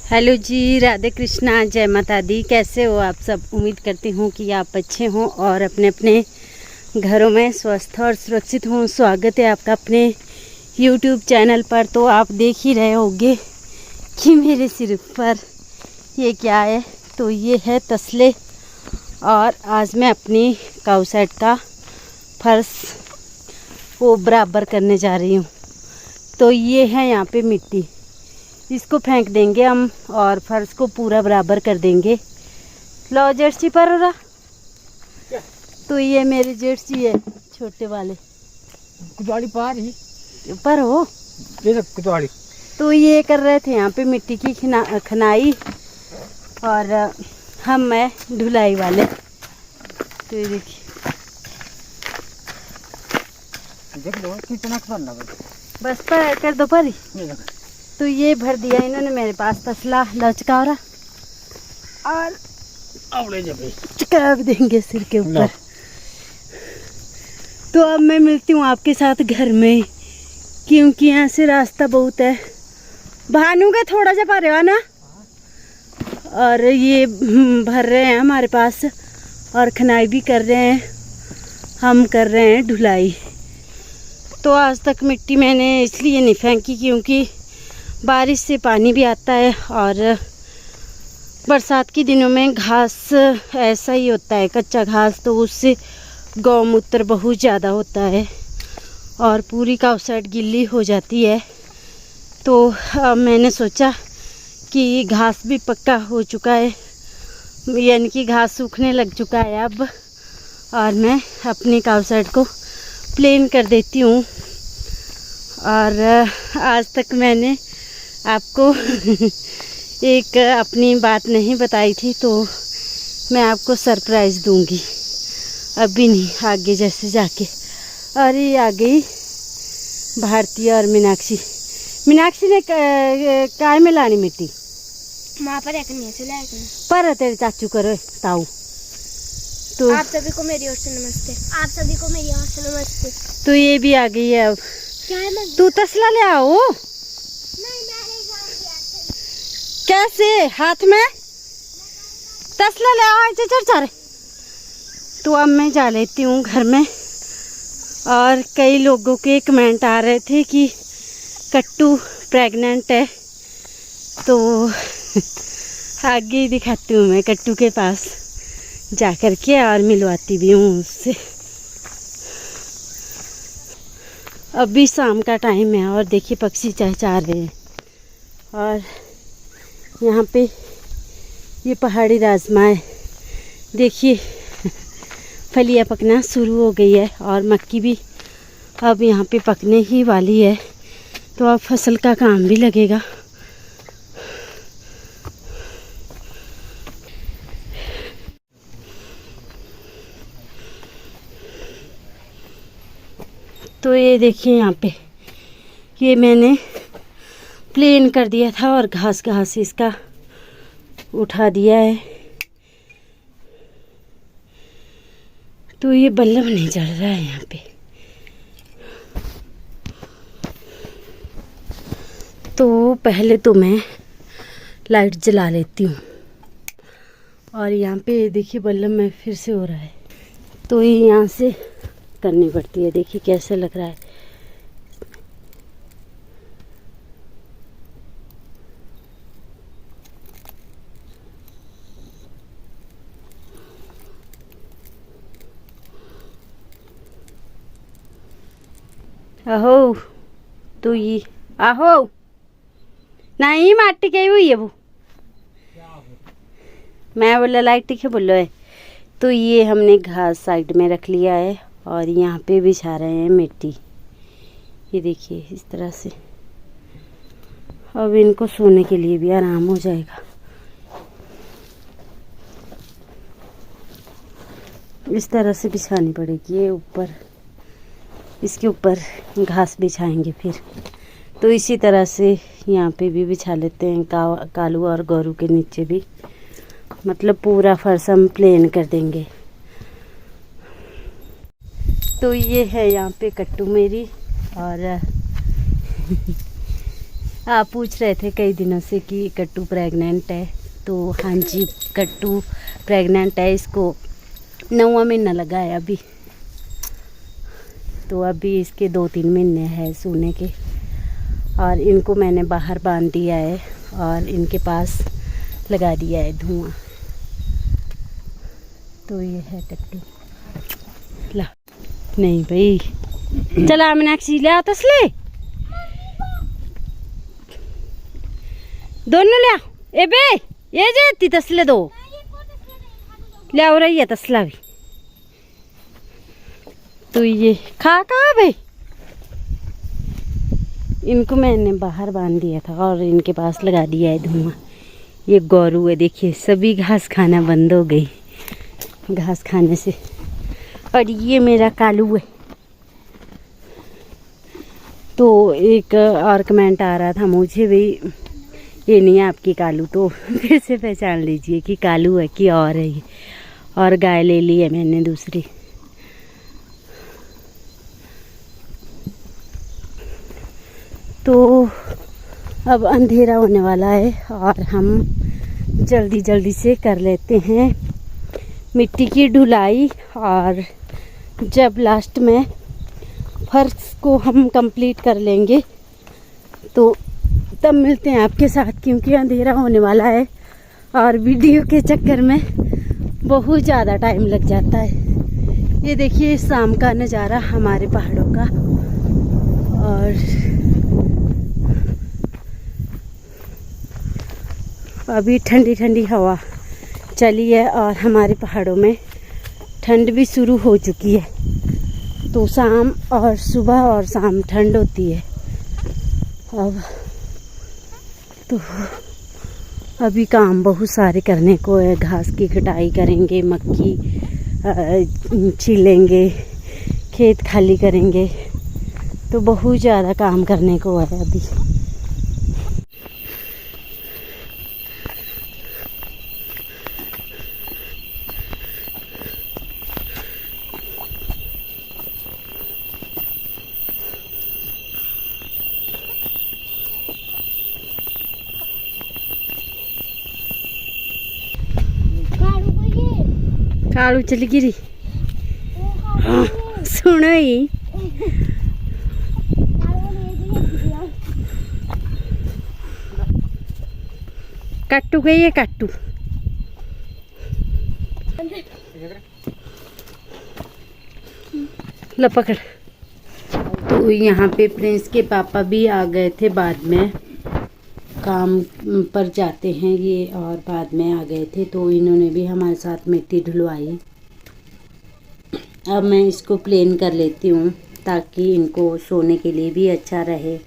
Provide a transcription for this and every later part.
Hello जी, राधे कृष्णा, जय माता दी। कैसे हो आप सब? उम्मीद करती हूँ कि आप अच्छे हों और अपने अपने घरों में स्वस्थ और सुरक्षित हों। स्वागत है आपका अपने यूट्यूब चैनल पर। तो आप देख ही रहे होंगे कि मेरे सिर पर ये क्या है। तो ये है तसले और आज मैं अपनी काऊ सेट का फर्श वो बराबर करने जा रही हूँ। तो ये है यहाँ पे मिट्टी, इसको फेंक देंगे हम और फर्श को पूरा बराबर कर देंगे। लो जर्सी पर हो रहा। तो ये मेरे जर्सी है छोटे वाले कुचवाड़ी पार ही पर हो कुचवाड़ी। तो ये कर रहे थे यहाँ पे मिट्टी की खनाई और हम मैं ढुलाई वाले। तो ये देखिए देख लो कितना करना बस पर कर दो पर ही। तो ये भर दिया इन्होंने मेरे पास तसला लचका और चका भी देंगे सिर के ऊपर। तो अब मैं मिलती हूँ आपके साथ घर में, क्योंकि यहाँ से रास्ता बहुत है। भानु का थोड़ा सा भरे हुआ ना, और ये भर रहे हैं हमारे पास और खनाई भी कर रहे हैं। हम कर रहे हैं ढुलाई। तो आज तक मिट्टी मैंने इसलिए नहीं फेंकी क्योंकि बारिश से पानी भी आता है और बरसात के दिनों में घास ऐसा ही होता है, कच्चा घास, तो उससे गौमूत्र बहुत ज़्यादा होता है और पूरी काऊ सेट गिल्ली हो जाती है। तो मैंने सोचा कि घास भी पक्का हो चुका है, यानी कि घास सूखने लग चुका है अब, और मैं अपनी काऊ सेट को प्लेन कर देती हूँ। और आज तक मैंने आपको एक अपनी बात नहीं बताई थी, तो मैं आपको सरप्राइज़ दूंगी अभी नहीं, आगे जैसे जाके। और ये आ गई भारती और मीनाक्षी। मीनाक्षी ने काय में लानी मिट्टी वहाँ पर रखनी है पर तेरे चाचू करो ताऊ। तो आप सभी को मेरी ओर से नमस्ते। आप सभी को मेरी ओर से नमस्ते। तो ये भी आ गई है अब। क्या है तू तसला ले आओ। कैसे हाथ में तसला ले आओ, चल चल। तो अब मैं जा लेती हूँ घर में। और कई लोगों के कमेंट आ रहे थे कि कट्टू प्रेग्नेंट है, तो आगे दिखाती हूँ मैं कट्टू के पास जा कर के और मिलवाती भी हूँ उससे। अभी शाम का टाइम है और देखिए पक्षी चहचहा रहे हैं। और यहाँ पे ये पहाड़ी राजमा है, देखिए फलियाँ पकना शुरू हो गई है और मक्की भी अब यहाँ पे पकने ही वाली है। तो अब फसल का काम भी लगेगा। तो ये देखिए यहाँ पे ये मैंने प्लेन कर दिया था और घास घास इसका उठा दिया है। तो ये बल्लम नहीं जल रहा है यहाँ पे। तो पहले तो मैं लाइट जला लेती हूँ। और यहाँ पे देखिए बल्लम में फिर से हो रहा है, तो ये यहाँ से करनी पड़ती है। देखिए कैसे लग रहा है। आहो तो ये आहो नहीं माटी गई हुई है वो, मैं बोला लाइट के बोलो है। तो ये हमने घास साइड में रख लिया है और यहाँ पे बिछा रहे हैं मिट्टी। ये देखिए इस तरह से। अब इनको सोने के लिए भी आराम हो जाएगा। इस तरह से बिछानी पड़ेगी। ये ऊपर इसके ऊपर घास बिछाएंगे फिर। तो इसी तरह से यहाँ पे भी बिछा लेते हैं कालू और गौरू के नीचे भी, मतलब पूरा फर्श हम प्लेन कर देंगे। तो ये है यहाँ पे कट्टू मेरी और आप पूछ रहे थे कई दिनों से कि कट्टू प्रेग्नेंट है, तो हाँ जी कट्टू प्रेग्नेंट है। इसको 9वां महीना लगा है अभी, तो अभी इसके 2-3 महीने हैं सोने के। और इनको मैंने बाहर बांध दिया है और इनके पास लगा दिया है धुआं। तो ये है कट्टू। ला नहीं भाई, चला मीनाक्षी ले आओ तसले दोनों ले आओ। ए बे ये जेती तसले दो ले आओ रही है तसला भी। तो ये खा भाई, इनको मैंने बाहर बांध दिया था और इनके पास लगा दिया है धुआं। ये गौरू है, देखिए सभी घास खाना बंद हो गई घास खाने से। और ये मेरा कालू है। तो एक और कमेंट आ रहा था मुझे भी, ये नहीं है आपकी कालू, तो फिर से पहचान लीजिए कि कालू है कि और है ये। और गाय ले ली है मैंने दूसरी। तो अब अंधेरा होने वाला है और हम जल्दी जल्दी से कर लेते हैं मिट्टी की ढुलाई। और जब लास्ट में फर्श को हम कंप्लीट कर लेंगे तो तब मिलते हैं आपके साथ, क्योंकि अंधेरा होने वाला है और वीडियो के चक्कर में बहुत ज़्यादा टाइम लग जाता है। ये देखिए शाम का नज़ारा हमारे पहाड़ों का। और अभी ठंडी ठंडी हवा चली है और हमारे पहाड़ों में ठंड भी शुरू हो चुकी है। तो शाम और सुबह और शाम ठंड होती है। अब तो अभी काम बहुत सारे करने को है। घास की कटाई करेंगे, मक्की छीलेंगे, खेत खाली करेंगे, तो बहुत ज़्यादा काम करने को है अभी। कालू चली गिरी सुनो ही। कट्टू गई है कट्टू। लपकड़। तो यहाँ पे प्रिंस के पापा भी आ गए थे, बाद में काम पर जाते हैं ये और बाद में आ गए थे। तो इन्होंने भी हमारे साथ मिट्टी ढुलवाई। अब मैं इसको प्लेन कर लेती हूँ ताकि इनको सोने के लिए भी अच्छा रहे।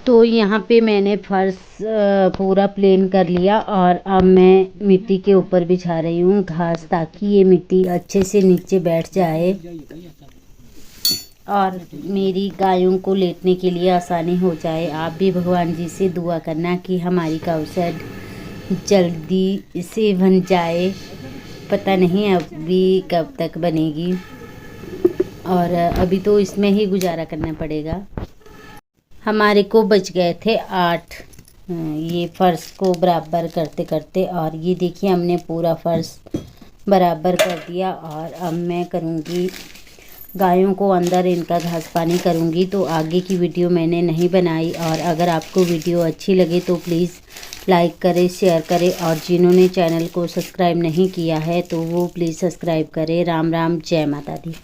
तो यहाँ पे मैंने फर्श पूरा प्लेन कर लिया और अब मैं मिट्टी के ऊपर बिछा रही हूँ घास, ताकि ये मिट्टी अच्छे से नीचे बैठ जाए और मेरी गायों को लेटने के लिए आसानी हो जाए। आप भी भगवान जी से दुआ करना कि हमारी काऊ शेड जल्दी से बन जाए, पता नहीं अभी कब तक बनेगी, और अभी तो इसमें ही गुजारा करना पड़ेगा। हमारे को बच गए थे 8 ये फर्श को बराबर करते करते, और ये देखिए हमने पूरा फर्श बराबर कर दिया। और अब मैं करूँगी गायों को अंदर इनका घास पानी करूँगी। तो आगे की वीडियो मैंने नहीं बनाई, और अगर आपको वीडियो अच्छी लगे तो प्लीज़ लाइक करें, शेयर करें, और जिन्होंने चैनल को सब्सक्राइब नहीं किया है तो वो प्लीज़ सब्सक्राइब करें। राम राम, जय माता दी।